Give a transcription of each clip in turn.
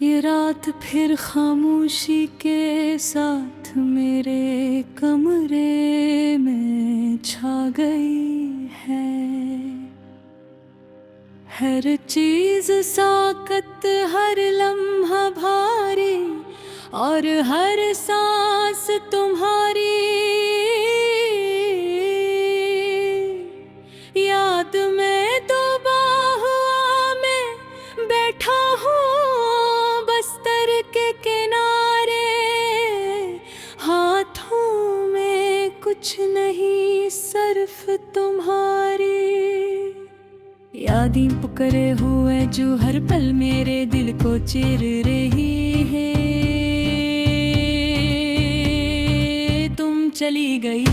ये रात फिर खामोशी के साथ मेरे कमरे में छा गई है। हर चीज साकत, हर लम्हा भारी और हर सांस तुम्हारी याद में डूबा हुआ मैं बैठा हूँ बस्तर के किनारे। हाथों में कुछ नहीं सिर्फ तुम्हारी यादें पुकारे हुए जो हर पल मेरे दिल को चीर रही है। तुम चली गई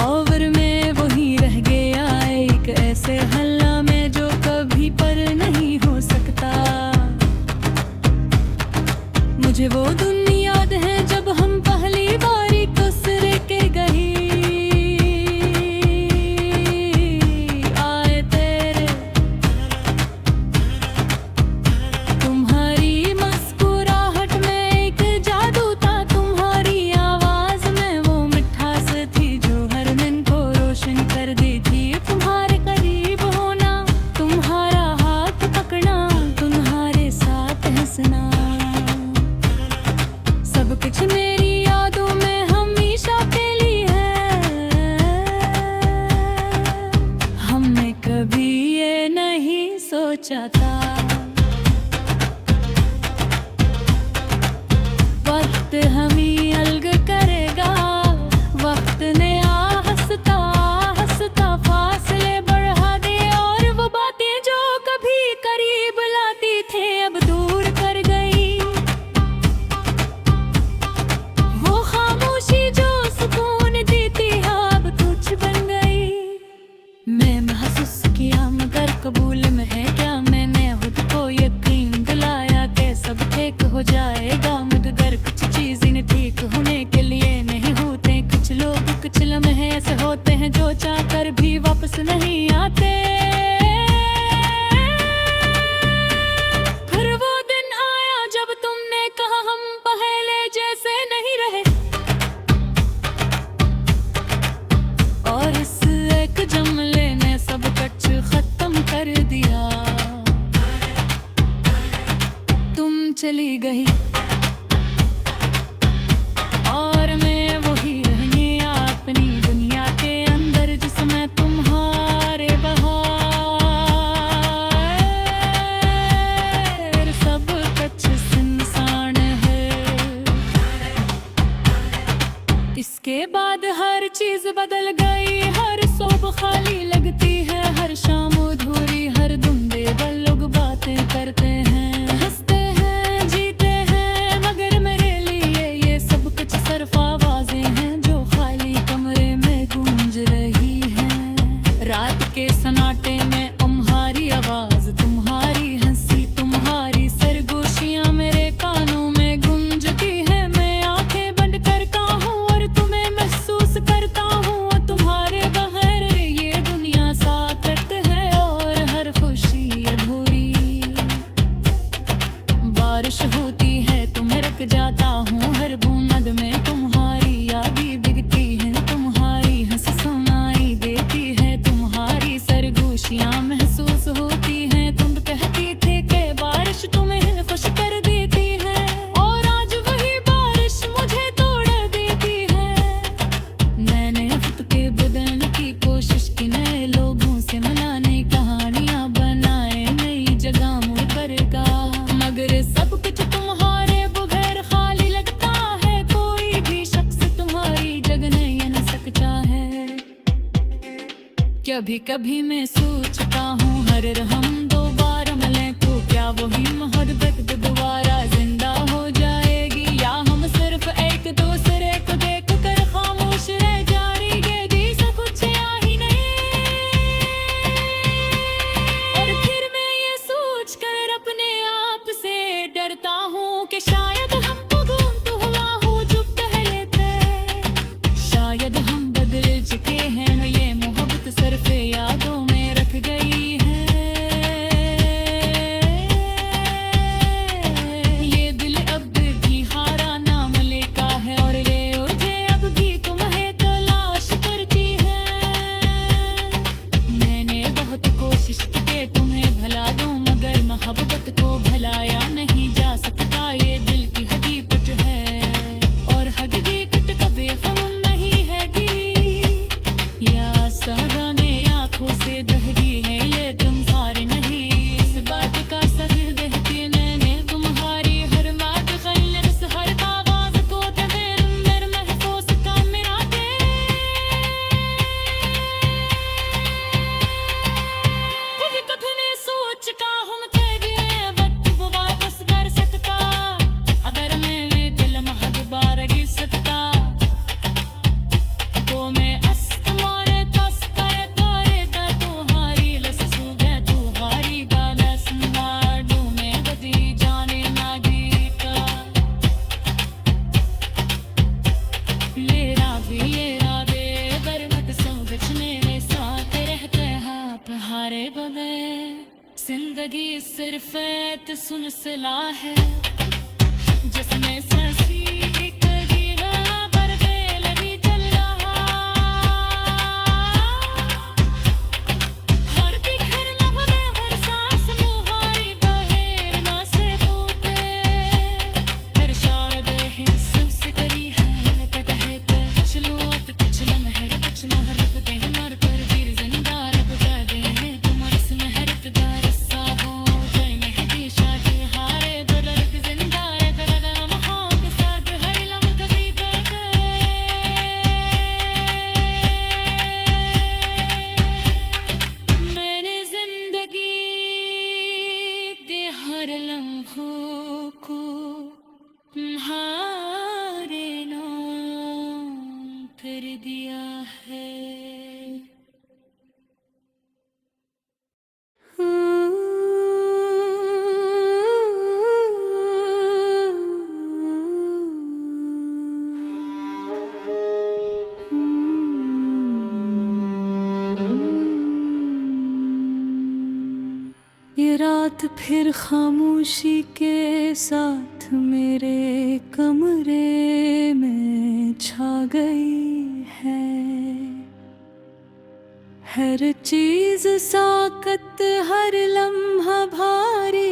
और मैं वही रह गया एक ऐसे हल्ला में जो कभी पर नहीं हो सकता। मुझे वो दिन याद है जब हम पहली बारी दूसरे के गई आए तेरे। तुम्हारी मुस्कुराहट में एक जादू था, तुम्हारी आवाज में वो मिठास थी जो हर दिन को रोशन कर दी थी। तुम्हारे करीब होना, तुम्हारा हाथ पकड़ना, तुम्हारे साथ हंसना, सब कुछ मेरी यादों में हमेशा के लिए है। हमने कभी ये नहीं सोचा था वक्त हमें अलग करेगा। वक्त ने हंसता हंसता फासले बढ़ा दिए और वो बातें जो कभी करीब लाती थे अब दूर कर गई। वो खामोशी जो सुकून देती है अब तुझ बन गई। मैं महसूस किया मगर कबूल में है क्या, मैंने खुद को यकीन दिलाया कि सब ठीक हो जाएगा। मगर कुछ चीजें ठीक होने के लिए नहीं होते। कुछ लोग कुछ लम्हे ऐसे होते हैं जो चाहकर भी वापस नहीं आते। फिर वो दिन आया जब तुमने कहा हम पहले जैसे नहीं रहे और इस एक जुमले ने सब कुछ खत्म कर दिया। तुम चली गई और मैं वही रह गया अपनी दुनिया के अंदर जिसमें तुम्हारे बहार सब कुछ सुनसान है। इसके बाद हर चीज बदल गई, हर सुबह खाली लगती है, हर शाम अधूरी, हर दिन बेबल लोग बातें करते हैं, हंसते हैं, जीते हैं, मगर मेरे लिए ये सब कुछ सिर्फ आवाजें हैं जो खाली कमरे में गूंज रही हैं। रात के सन्नाटे में तुम्हारी आवाज, तुम्हारी हंसी, तुम्हारी सरगोशियां मेरे कानों में गूंजती है। मैं आंखें बंद करता हूँ और तुम्हें महसूस करता हूँ तुम्हारे बगैर ये दुनिया साकत है और हर खुशी अधूरी। बारिश होती है तो मैं रुक जाता हूँ, हर बूंद में तुम्हारी यादें बिगती हैं। तुम्हारी हंस सुनाई देती है, तुम्हारी सरगोशियां महसूस होती हैं। तुम कहती थे कि बारिश तुम्हें खुश कर देती है और आज वही बारिश मुझे तोड़ देती है। मैंने खुद के बदलने की कोशिश की, नए लोगों से मिलाने, कहानियां बनाए, नई जगह मुड़ कर का, मगर सब कुछ तुम्हारे बगैर खाली लगता है। कोई भी शख्स तुम्हारी जगह नहीं न सकता है। कभी कभी मैं सोचता हूँ हर हम दोबारा मिले तो क्या वही मोहब्बत दोबारा जिंदा हो जाएगी, या हम सिर्फ एक दूसरे को देख कर खामोश रह जाएंगे। जैसा कुछ या ही नहीं। और फिर मैं ये सोच कर अपने आप से डरता हूँ कि शायद हमको गुम तो हुआ हो जो पहले थे। शायद हम बदल चुके हैं, ये मोहब्बत सिर्फ यादों में रख गई है। बगैर जिंदगी सिर्फ ऐत सुन सिला है जिसमें ससी एक दीवा पर बेल भी चल रहा हर बिखर लम्हे हर सांस मुहारी बहेर ना से फूटे फिर शायद हिस्स करी है कदहे कुछ लुआत कुछ लम्हे कुछ महरत दे मर कर वीर जिंदा रब कह दे तुम इस मेहरत का रस्सा हो जय मेहदी शादी हारे दुर्लभ जिंदा है दर्द लम्हों के साथ हर लम्हा कभी मैंने जिंदगी के हर लम्हों को तुम्हारे नाम कर दिया है ये रात फिर खामोशी के साथ मेरे कमरे में छा गई है हर चीज साकत हर लम्हा भारी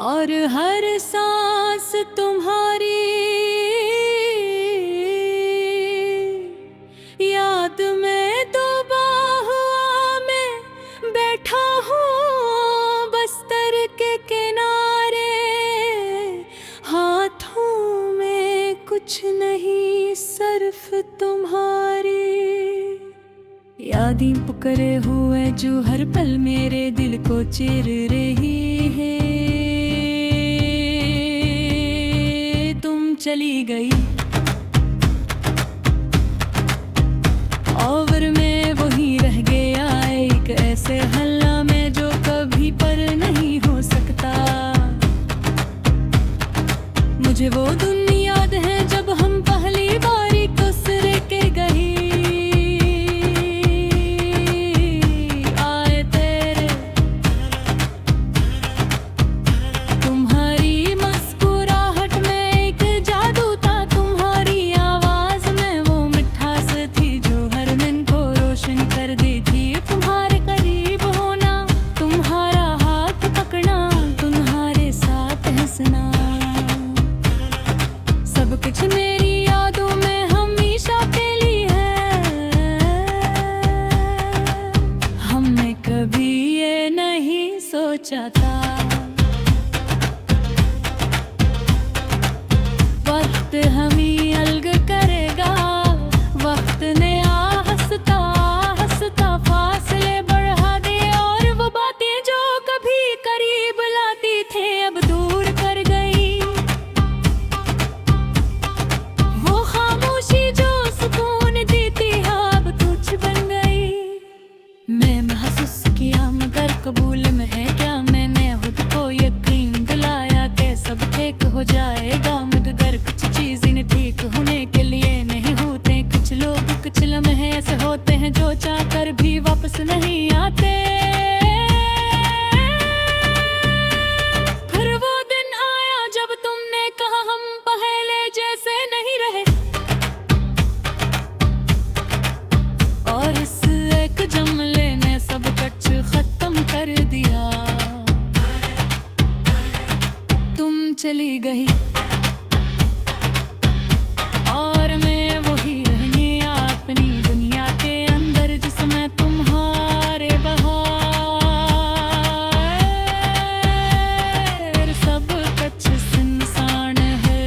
और हर सांस तुम्हारी याद में तो बाहुआ में बैठा हूँ बस्तर के किनारे हाथों में कुछ नहीं सिर्फ तुम्हारी यादें पुकरे हुए जो हर पल मेरे दिल को चिर रही है तुम चली गई और मैं वही रह गया एक ऐसे हल्ला में जो कभी पर नहीं हो सकता मुझे वो दिन याद है जब हम पहली बारी दूसरे के गई आए तेरे तुम्हारी मुस्कुराहट में एक जादू था तुम्हारी आवाज में वो मिठास थी जो हर मन को रोशन कर दी थी तुम्हारे करीब होना तुम्हारा हाथ पकड़ना तुम्हारे साथ हंसना सब कुछ मेरी यादों में हमेशा के लिए है हमने कभी ये नहीं सोचा था वक्त हमें अलग करेगा वक्त ने हंसता हंसता फासले बढ़ा दिए और वो बातें जो कभी करीब लाती थे अब दूर कर गई वो खामोशी जो सुकून देती है अब तुझ बन गई मैं महसूस किया मगर कबूल में है क्या मैंने खुद को यकीन दिलाया कि सब ठीक हो जाएगा मगर कुछ चीजें ठीक होने के लिए नहीं होते कुछ लोग कुछ लम्हे ऐसे होते हैं जो चाहकर भी वापस नहीं आते फिर वो दिन आया जब तुमने कहा हम पहले जैसे नहीं रहे और इस एक जुमले ने सब कुछ खत्म कर दिया तुम चली गई और मैं वही रहनी अपनी दुनिया के अंदर जिसमें तुम्हारे बहार सब कुछ सुनसान है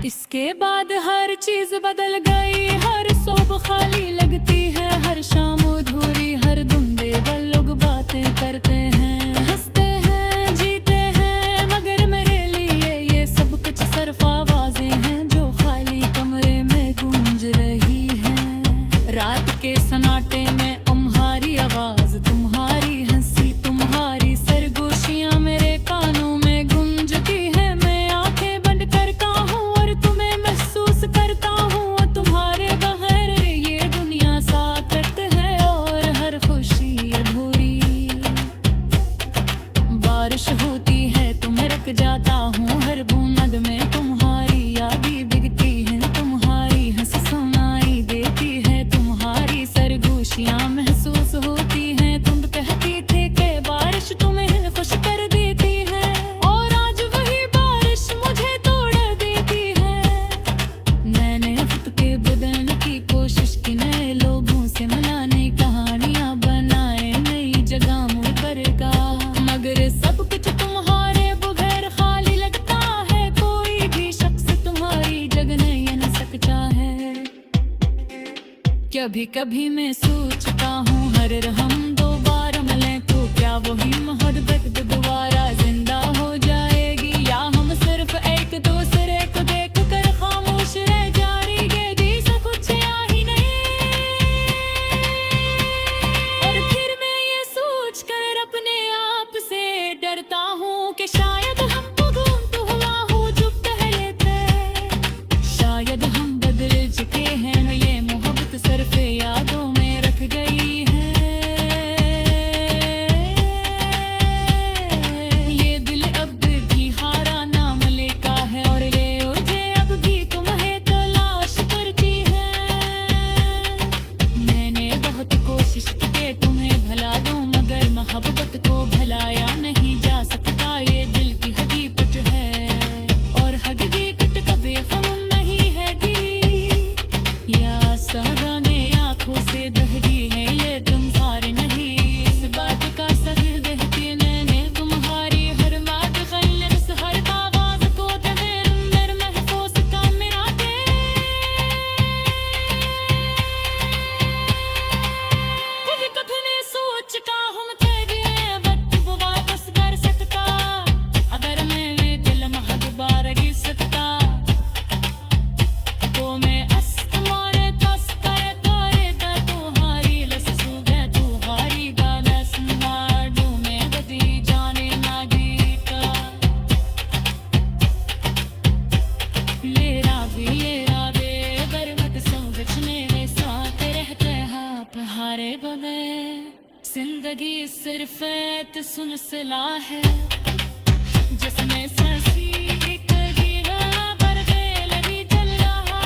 इसके बाद हर चीज बदल गई हर सुबह खाली लगती है हर शाम अधूरी हर दिन बेवल लोग बातें करते हैं हंसते हैं जीते हैं मगर मेरे लिए ये सब कुछ सिर्फ आवाजें हैं जो खाली कमरे में गूंज रही हैं रात के सन्नाटे में तुम्हारी आवाज तुम्हारी हंसी तुम्हारी सरगोशियां मेरे कानों में गूंजती है मैं आंखें बंद करता हूँ और तुम्हें महसूस करता हूँ तुम्हारे बगैर ये दुनिया कभी कभी मैं सोचता हूँ हर रहम दो बार मिले तो क्या वही मोहब्बत दोबारा जिंदा हो जाएगी, या हम सिर्फ एक दूसरे को देख कर खामोश रह जाएंगे। जैसा कुछ या ही नहीं। और फिर मैं ये सोच कर अपने आप से डरता हूँ कि शायद हमको गुम तो हुआ हो जो पहले थे, शायद हम बदल चुके हैं, ये मोहब्बत सिर्फ यादों में रख गई है। ये दिल अब भी हारा नाम लेका है और ये उठे अब भी तुम्हें तलाश करती है। मैंने बहुत कोशिश की कि तुम्हें भला दूं, मगर मोहब्बत को भलाया नहीं जा सकता, ये दिल की हकीकत है। और हकीकत कभी हम नहीं है दी, या सहराने आंखों से दहरी है ये तुम सारे नहीं। इस बात का सही देखती मैंने तुम्हारी हर बात खैलस हर आवाज को तेरे अंदर महफूज का मेरा के। कभी कभी ने सोच का हम तेरे वक्त वो वापस कर सकता, अगर मैंने दिल महद बार गिर सकता तो मैं तुम्हारे तस करे तारे दा तुम्हारी लस सुबह तुम्हारी गाना सुना दूं मैं बदी जाने ना गीता। लेरा बे बरमत संगच मेरे साथ रहते हाँ पहाड़े बने। जिंदगी सिर्फ एक सुन सला है जिसमें सांसी एक दीवार पर बेल भी चल रहा।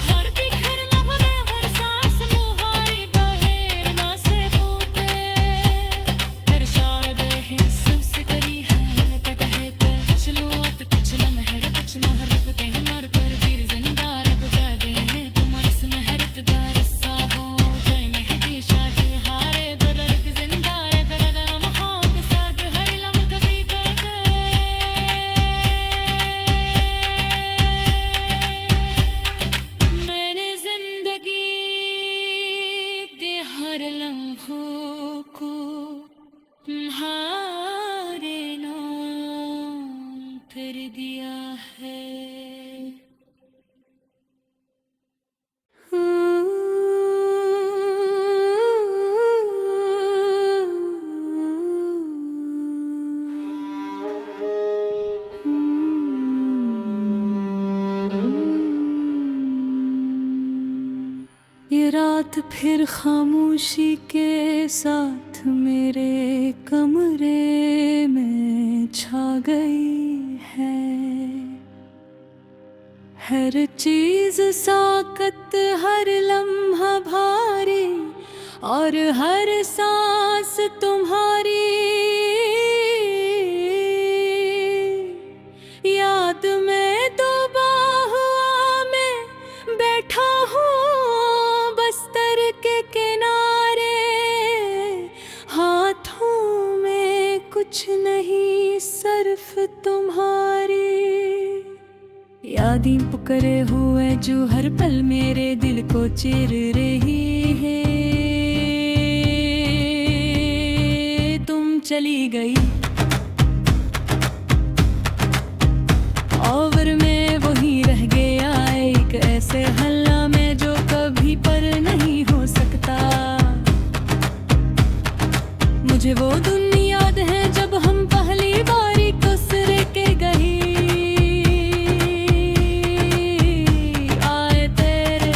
हर बिखर लम्हे हर सांस मुहारी बहेर ना से फूटे, हर शायद ही सबसे करी है कहते कुछ लुआत कुछ लम्हे कुछ महरब के मर कर वीर जिंदा रब कहते हैं तुम इस महरत दार सा हो जय मेहदी शादी हारे बदल जिंदा रब मोहब्बत साथ हर लम्हा कभी करते। मैंने जिंदगी के हर लम्हों को तुम्हारे नाम कर दिया है। ये रात फिर खामोशी के साथ मेरे कमरे में छा गई है। हर चीज साकत हर लम्हा भारी और हर सांस तुम्हारी याद में डूबा हुआ मैं बैठा हूँ बस्तर के किनारे। हाथों में कुछ नहीं सिर्फ तुम्हारी यादें पुकरे हुए जो हर पल मेरे दिल को चीर रही है। तुम चली गई और मैं वही रह गया एक ऐसे हल्ला में जो कभी पर नहीं हो सकता। मुझे वो दिन याद है जब हम पहली बारी दूसरे के गई आए तेरे।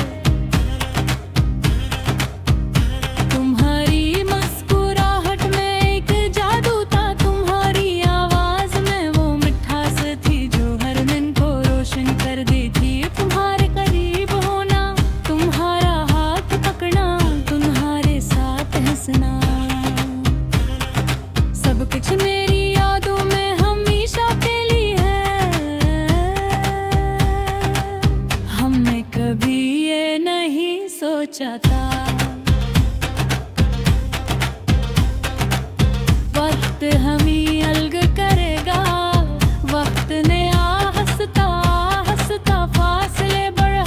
तुम्हारी मुस्कुराहट में एक जादू था, तुम्हारी आवाज में वो मिठास थी जो हर दिन को रोशन कर दी थी। तुम्हारे करीब होना, तुम्हारा हाथ पकड़ना, तुम्हारे साथ हंसना, सब कुछ मेरी यादों में हमेशा फैली है। हमने कभी ये नहीं सोचा था वक्त हमें अलग करेगा। वक्त ने हंसता हंसता फासले बढ़ा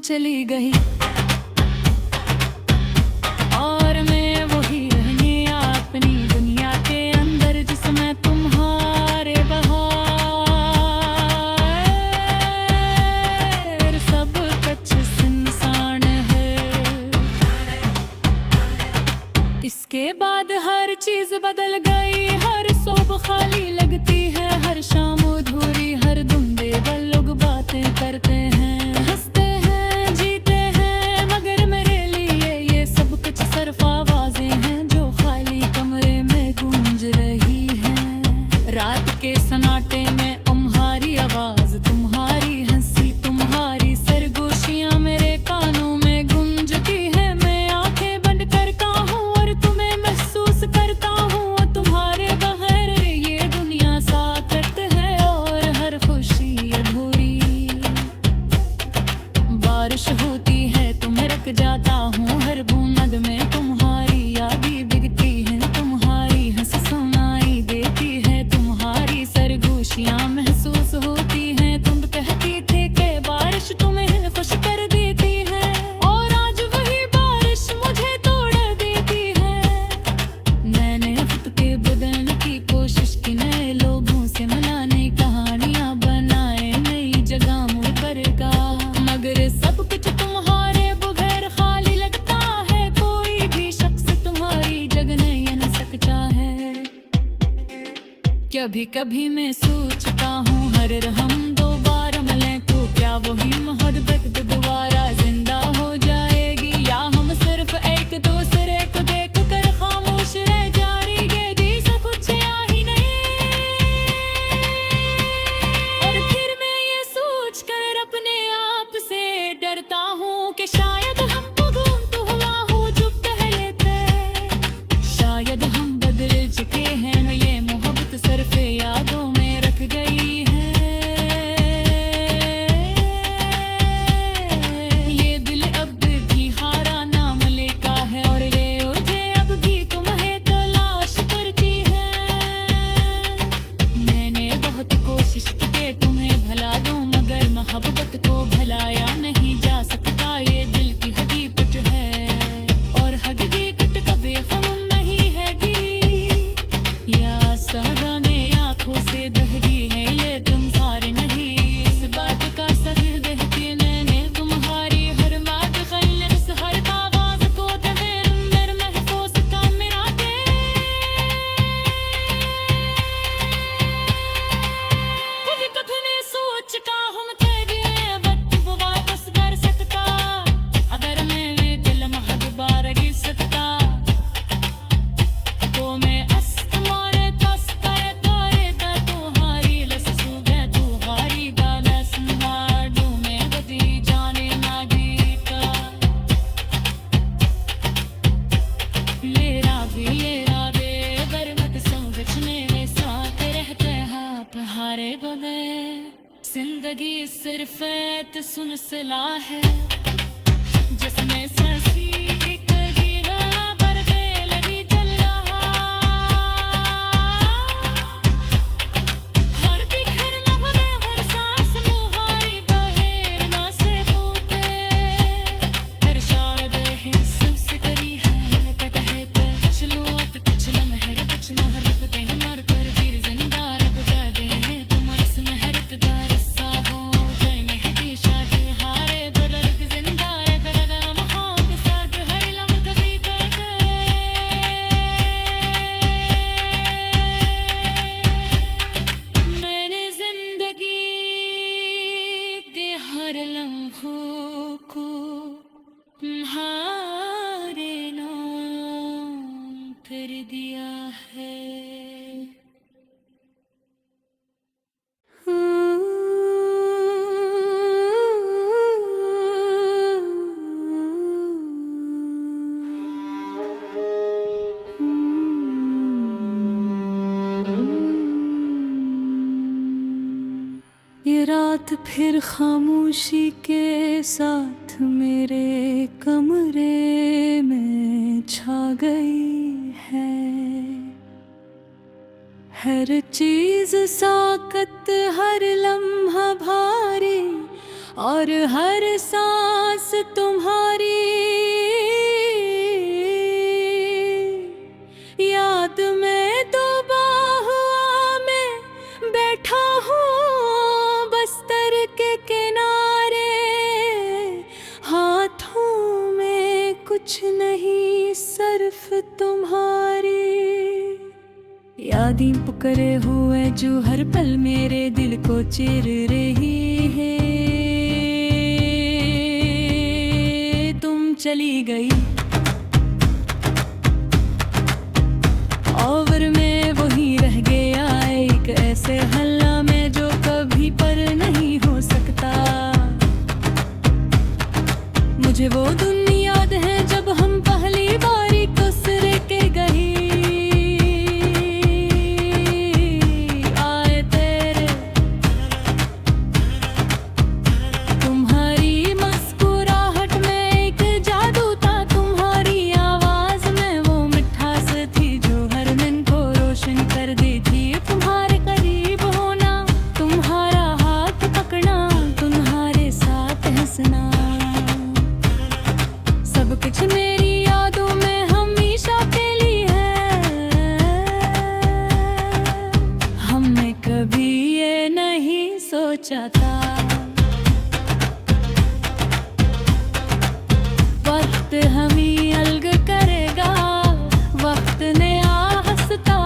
चली गई और मैं वही रहने अपनी दुनिया के अंदर जिसमें तुम्हारे बहार सब कुछ सुनसान है। इसके बाद हर चीज बदल गई, हर सुबह खाली लगती है, हर शाम अधूरी, हर दिन बेबल लोग बातें करते हैं, हंसते हैं, जीते हैं, मगर मेरे लिए ये सब कुछ सिर्फ आवाजें हैं जो खाली कमरे में गूंज रही हैं। रात के सन्नाटे में तुम्हारी आवाज, तुम्हारी हंसी, तुम्हारी सरगोशियां मेरे कानों में गूंजती है। मैं आंखें बंद करता हूँ और तुम्हें महसूस करता हूँ, तुम्हारे बगैर ये दुनिया साकत है और हर खुशी अधूरी। बारिश होती है तो मैं रुक जाता हूँ, हर बूंद में तुम्हारी यादें बिगती हैं, तुम्हारी हंसी सुनाई देती है, तुम्हारी सरगोशियां महसूस होती हैं। तुम कहती थी कि बारिश तुम्हें खुश कर देती है और आज वही बारिश मुझे तोड़ देती है। मैंने खुद के बदलने की कोशिश की, नए लोगों से मिलाने, कहानियां बनाए, नई जगह मुड़ पर का, मगर सब कुछ तुम्हारे बगैर खाली लगता है। कोई भी शख्स तुम्हारी जगह नहीं न सकता है। कभी कभी मैं सोचता हूँ हर हम दोबारा मिलें तो क्या वही मोहब्बत दोबारा जिंदा हो जाएगी, या हम सिर्फ एक दूसरे को देख कर खामोश रह जाएंगे। जैसा कुछ या ही नहीं। और फिर मैं ये सोच कर अपने आप से डरता हूँ कि शायद हमको गुम तो हुआ हो जो पहले थे, शायद हम बदल चुके हैं, ये मोहब्बत सिर्फ यादों में रख गई है। ये दिल अब भी हारा नाम लेता है और ये मुझे अब भी तुम्हें तलाश करती है। मैंने बहुत कोशिश की कि तुम्हें भला दूं, मगर मोहब्बत को भलाया नहीं जा सकता, ये दिल की हकीकत है और हकीकत कभी हम नहीं है दी, या सगाने आंखों से दहरी है ये तुम सारे नहीं। इस बात का सर देखती मैंने तुम्हारी हर बात खैर इस हर आवाज को तेरे अंदर महफूज का मेरा दे। कभी कभी मैं सोचता हूँ तेरे वक्त वो वापस कर सकता, अगर मेरे दिल महद बार गिर सकता तो मैं तुम्हारे तस करे तारे दा तुम्हारी लस सुबह तुम्हारी गाना सुनवार दूं मैं बदी जाने ना गीता। लेरा बे बरमत समझ मेरे साथ रहते हाथ हारे बगैर, जिंदगी सिर्फ एक सुन सला है जिसमें सांसी एक दीवा पर बेल भी चल रहा, हर बिखर लम्हे हर सांस मुहारी बहेर ना से होते, हर शायद हिस्स करी है कहे पे चलो अब कुछ लम्हे कुछ मोहब्बत दे मर कर फिर जिंदा रब दे हैं तुम रस मेहरत दार सा हो जाए मेहदी शादी हारे दर्द जिंदा कर हम के साथ हर लम्हा भी करते। मैंने जिंदगी के हर लम्हों को तुम्हारे नाम कर दिया है। ये रात फिर खामोशी के साथ मेरे कमरे में छा गई है। हर चीज साकत, हर लम्हा भारी और हर सांस तुम्हारी याद में डूबा हुआ मैं बैठा हूँ बस्तर के किनारे, हाथों में कुछ नहीं सिर्फ तुम्हारी यादें पुकारे हुए जो हर पल मेरे दिल को चीर रही है। तुम चली गई और मैं वही रह गया एक ऐसे हल्ला में जो कभी पर नहीं हो सकता। मुझे वो दिन याद है जब हम पहली बारी दूसरे के गई आए तेरे, तुम्हारी मुस्कुराहट में एक जादू था, तुम्हारी आवाज में वो मिठास थी जो हर मन को रोशन कर दी थी। तुम्हारे करीब होना, तुम्हारा हाथ पकड़ना, तुम्हारे साथ हंसना, सब कुछ मेरी यादों में हमेशा के लिए है। हमने कभी ये नहीं सोचा था वक्त हमें अलग करेगा। वक्त ने हंसता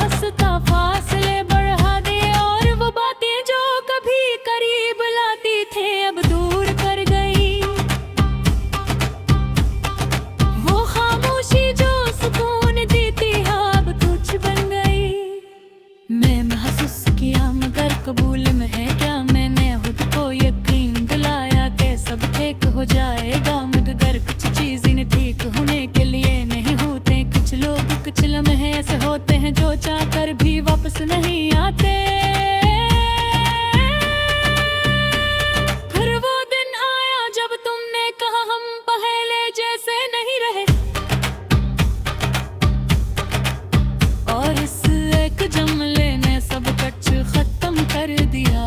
हंसता फासले बढ़ा दिए और वो बातें जो कभी करीब लाती थे अब दूर कर गई। वो खामोशी जो सुकून देती है अब तुझ बन गई। मैं महसूस किया मगर कबूल में है क्या, मैंने खुद को यकीन दिलाया कि सब ठीक हो जाएगा, मगर कुछ चीजें ठीक होने के लिए नहीं होते। कुछ लोग कुछ लम्हे ऐसे होते हैं जो चाहकर भी वापस नहीं आते। फिर वो दिन आया जब तुमने कहा हम पहले जैसे नहीं रहे, और इस एक जुमले ने सब कुछ खत्म कर दिया।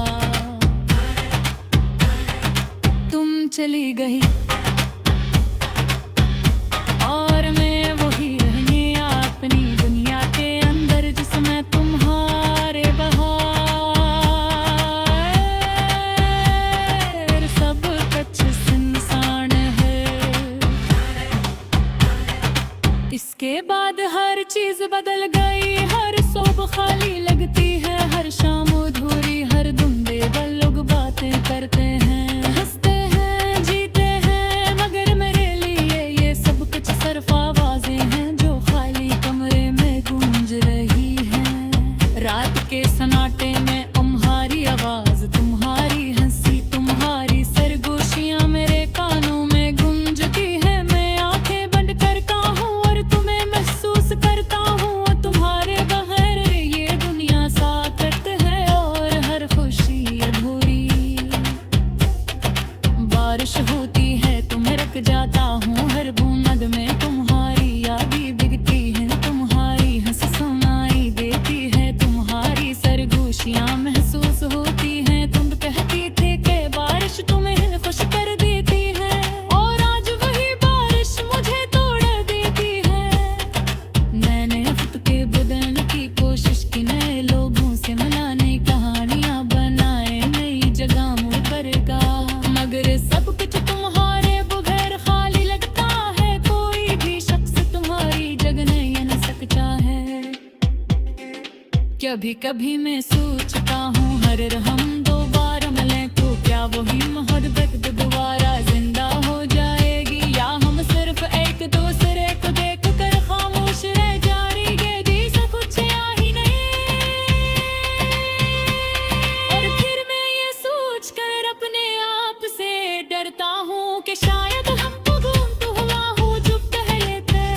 तुम चली गई और मैं वही रह गया अपनी दुनिया के अंदर जिसमें तुम्हारे बहार सब कुछ सुनसान है। इसके बाद हर चीज बदल गई, हर सुबह खाली लगती है, हर शाम अधूरी, हर दिन बेबल लोग बातें करते हैं, हंसते हैं, जीते हैं, मगर मेरे लिए ये सब कुछ सिर्फ आवाजें हैं जो खाली कमरे में गूंज रही हैं। रात के सन्नाटे में तुम्हारी आवाज, तुम्हारी हंसी, तुम्हारी सरगोशियां मेरे कानों में गूंजती है। मैं आंखें बंद करता हूँ और तुम्हें महसूस करता हूँ, तुम्हारे बगैर ये दुनिया साकत है और हर खुशी अधूरी। बारिश होती है तो मैं रुक जाता हूँ, हर बूंद में तुम्हारी यादें भीगती हैं, तुम्हारी हंसी सुनाई देती है, तुम्हारी सरगोशियां महसूस होती हैं। तुम कहती थी कि बारिश तुम्हें खुश कर देती है और आज वही बारिश मुझे तोड़ देती है। मैंने खुद के बदलने की कोशिश की, नए लोगों से मिलाने, कहानियां बनाए, नई जगहों पर गा, मगर सब कुछ तुम्हारे बगैर खाली लगता है। कोई भी शख्स तुम्हारी जगह नहीं न सकता है। कभी कभी मैं सोचता हूँ हर हम दोबारा मिले तो क्या वही मोहब्बत दोबारा जिंदा हो जाएगी, या हम सिर्फ एक दूसरे को देख कर खामोश रह जाएंगे। जैसा कुछ या ही नहीं। और फिर मैं ये सोच कर अपने आप से डरता हूँ कि शायद हम तो गुम हुआ हूँ जो पहले थे,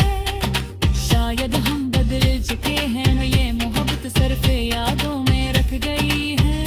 शायद हम बदल चुके हैं, ये मोहब्बत सिर्फ यादों में रख गई है।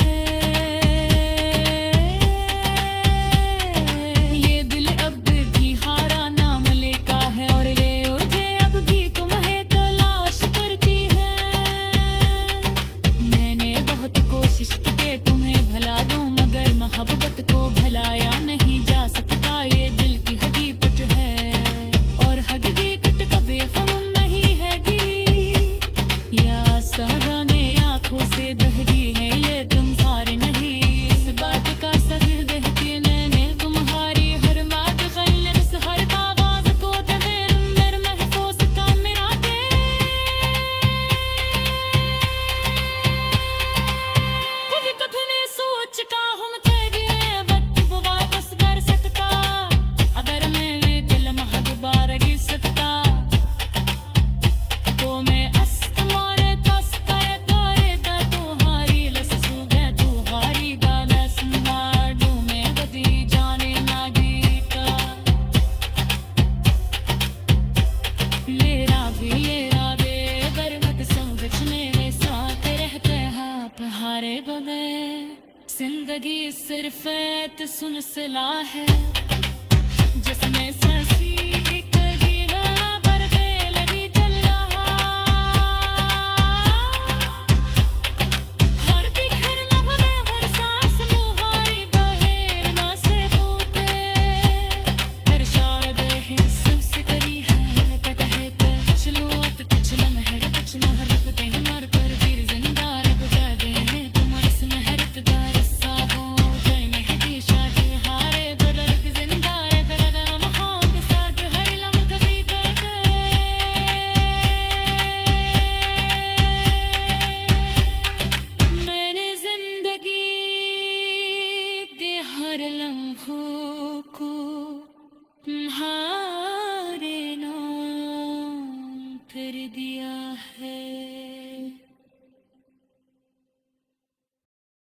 सफेद सुन सिला है जिसने ससी